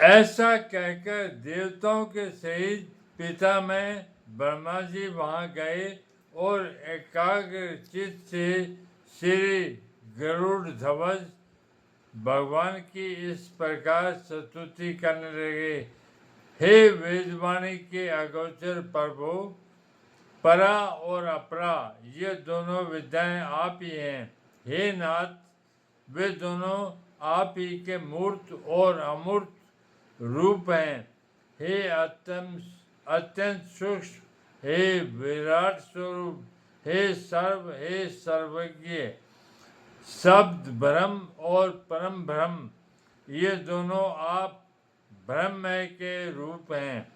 ऐसा कहकर देवताओं के सहित पिता में ब्रह्मा जी वहां गए और एकाग्र चित्त से श्री गरुड़ ध्वज भगवान की इस प्रकार स्तुति करने लगे। हे वेदवाणी के अगोचर प्रभु, परा और अपरा ये दोनों विद्याएं आप ही हैं। हे नाथ, वे दोनों आप ही के मूर्त और अमूर्त रूप हैं। हे अत्यंत सूक्ष्म, हे विराट स्वरूप, हे सर्वज्ञ, शब्द ब्रह्म और परम ब्रह्म ये दोनों आप ब्रह्म के रूप हैं।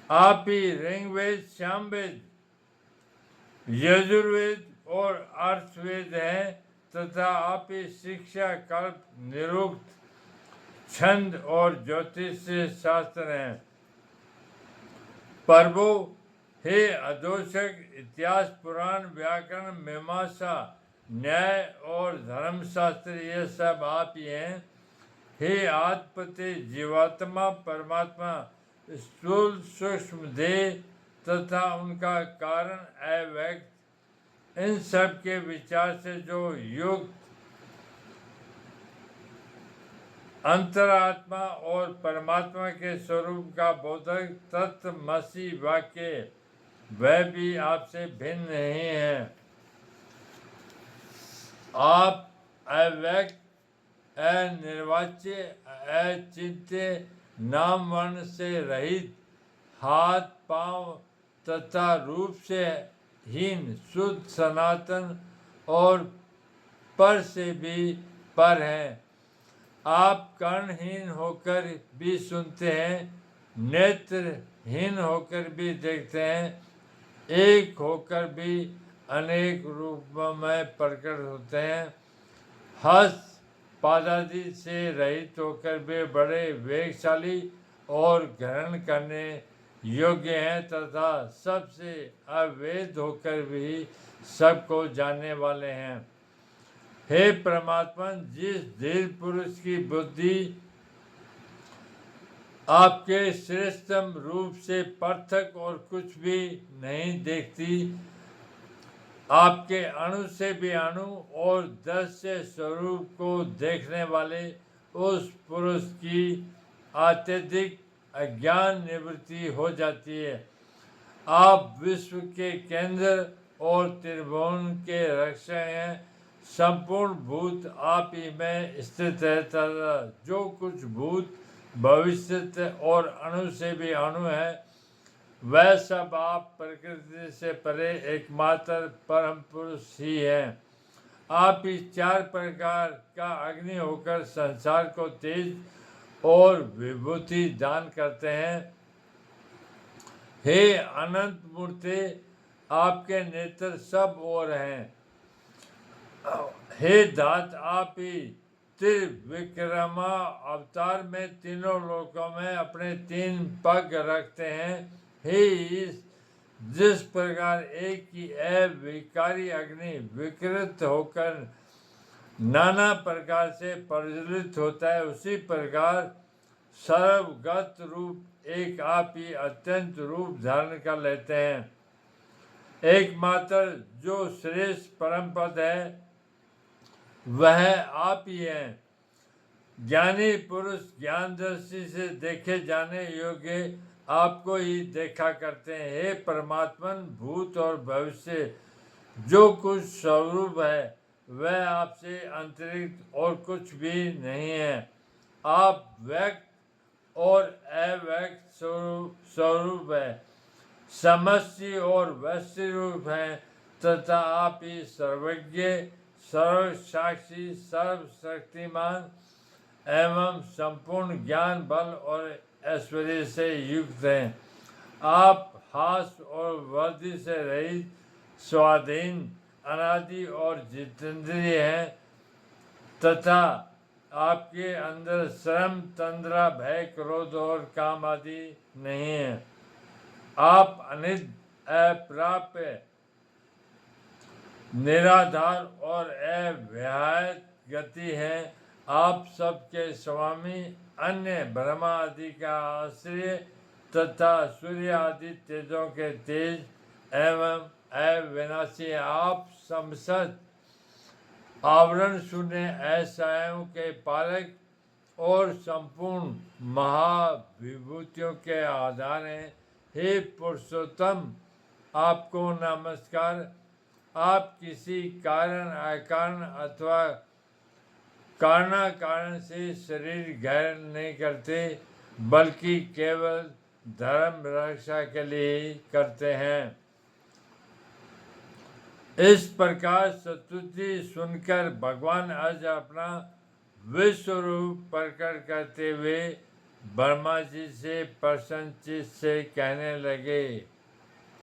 आप ही ऋग्वेद, सामवेद, यजुर्वेद और अर्थवेद हैं तथा आप ही शिक्षा, कल्प, निरुक्त, छंद और ज्योतिष शास्त्र हैं। प्रभु, हे अदोषक, इतिहास, पुराण, व्याकरण, मीमांसा, न्याय और धर्मशास्त्र ये सब आप ही हैं। हे आदिपति, जीवात्मा, परमात्मा, स्थूल सूक्ष्म देह तथा उनका कारण अव्यक्त, इन सब के विचार से जो युक्त अंतरात्मा और परमात्मा के स्वरूप का बोधक तत्वमसी वाक्य, वह भी आपसे भिन्न नहीं है। आप अव्यक्त, अनिर्वाच्य, अचिंत्य, नाम वर्ण से रहित, हाथ पांव तथा रूप से हीन, शुद्ध, सनातन और पर से भी पर हैं। आप कर्णहीन होकर भी सुनते हैं, नेत्रहीन होकर भी देखते हैं, एक होकर भी अनेक रूपों में प्रकट होते हैं, हस्त पादादि से रहित होकर भी बड़े वेगशाली और ग्रहण करने योग्य हैं तथा सबसे अवेद होकर भी सबको जानने वाले हैं। हे परमात्मा, जिस धीर पुरुष की बुद्धि आपके श्रेष्ठतम रूप से पृथक और कुछ भी नहीं देखती, आपके अणु से भी अणु और दृश्य स्वरूप को देखने वाले उस पुरुष की अत्यधिक अज्ञान निवृत्ति हो जाती है। आप विश्व के केंद्र और त्रिभुवन के रक्षक हैं। संपूर्ण भूत आप ही में स्थित है तथा जो कुछ भूत भविष्य और अणु से भी अणु है, वह सब आप प्रकृति से परे एकमात्र परम पुरुष ही हैं। आप ही चार प्रकार का अग्नि होकर संसार को तेज और विभूति दान करते हैं। हे अनंत मूर्ति, आपके नेत्र सब ओर हैं। हे दात, आप ही त्रिविक्रमा अवतार में तीनों लोकों में अपने तीन पग रखते हैं। हे जिस प्रकार एक ही अविकारी अग्नि विकृत होकर नाना प्रकार से प्रज्वलित होता है, उसी प्रकार सर्वगत रूप एक आप ही अत्यंत रूप धारण कर लेते हैं। एकमात्र जो श्रेष्ठ परम पद है वह आप ही हैं। ज्ञानी पुरुष ज्ञान दृष्टि से देखे जाने योग्य आपको ही देखा करते हैं। हे परमात्मन, भूत और भविष्य जो कुछ स्वरूप है वह आपसे अतिरिक्त और कुछ भी नहीं है। आप व्यक्त और अव्यक्त स्वरूप है, समष्टि और वस्तु रूप हैं तथा आप ही सर्वज्ञ, सर्व साक्षी, सर्वशक्तिमान एवं संपूर्ण ज्ञान, बल और ऐश्वर्य से युक्त हैं। आप हास और वर्धि से रहित, स्वाधीन, अनादि और जितेंद्रिय हैं तथा आपके अंदर श्रम, तंद्रा, भय, क्रोध और काम आदि नहीं है। आप अनित, अप्राप्य, निराधार और अव्याहत गति हैं। आप सबके स्वामी, अन्य ब्रह्मा आदि का आश्रय तथा सूर्य आदि तेजों के तेज एवं अविनाशी आप समसत आवरण शून्य ऐसायों के पालक और संपूर्ण महाविभूतियों के आधार हैं। हे पुरुषोत्तम, आपको नमस्कार। आप किसी कारण अकारण अथवा कारण से शरीर ग्रहण नहीं करते, बल्कि केवल धर्म रक्षा के लिए ही करते हैं। इस प्रकार स्तुति सुनकर भगवान आज अपना विश्व रूप प्रकट करते हुए ब्रह्मा जी से प्रसन्नचित्त से कहने लगे,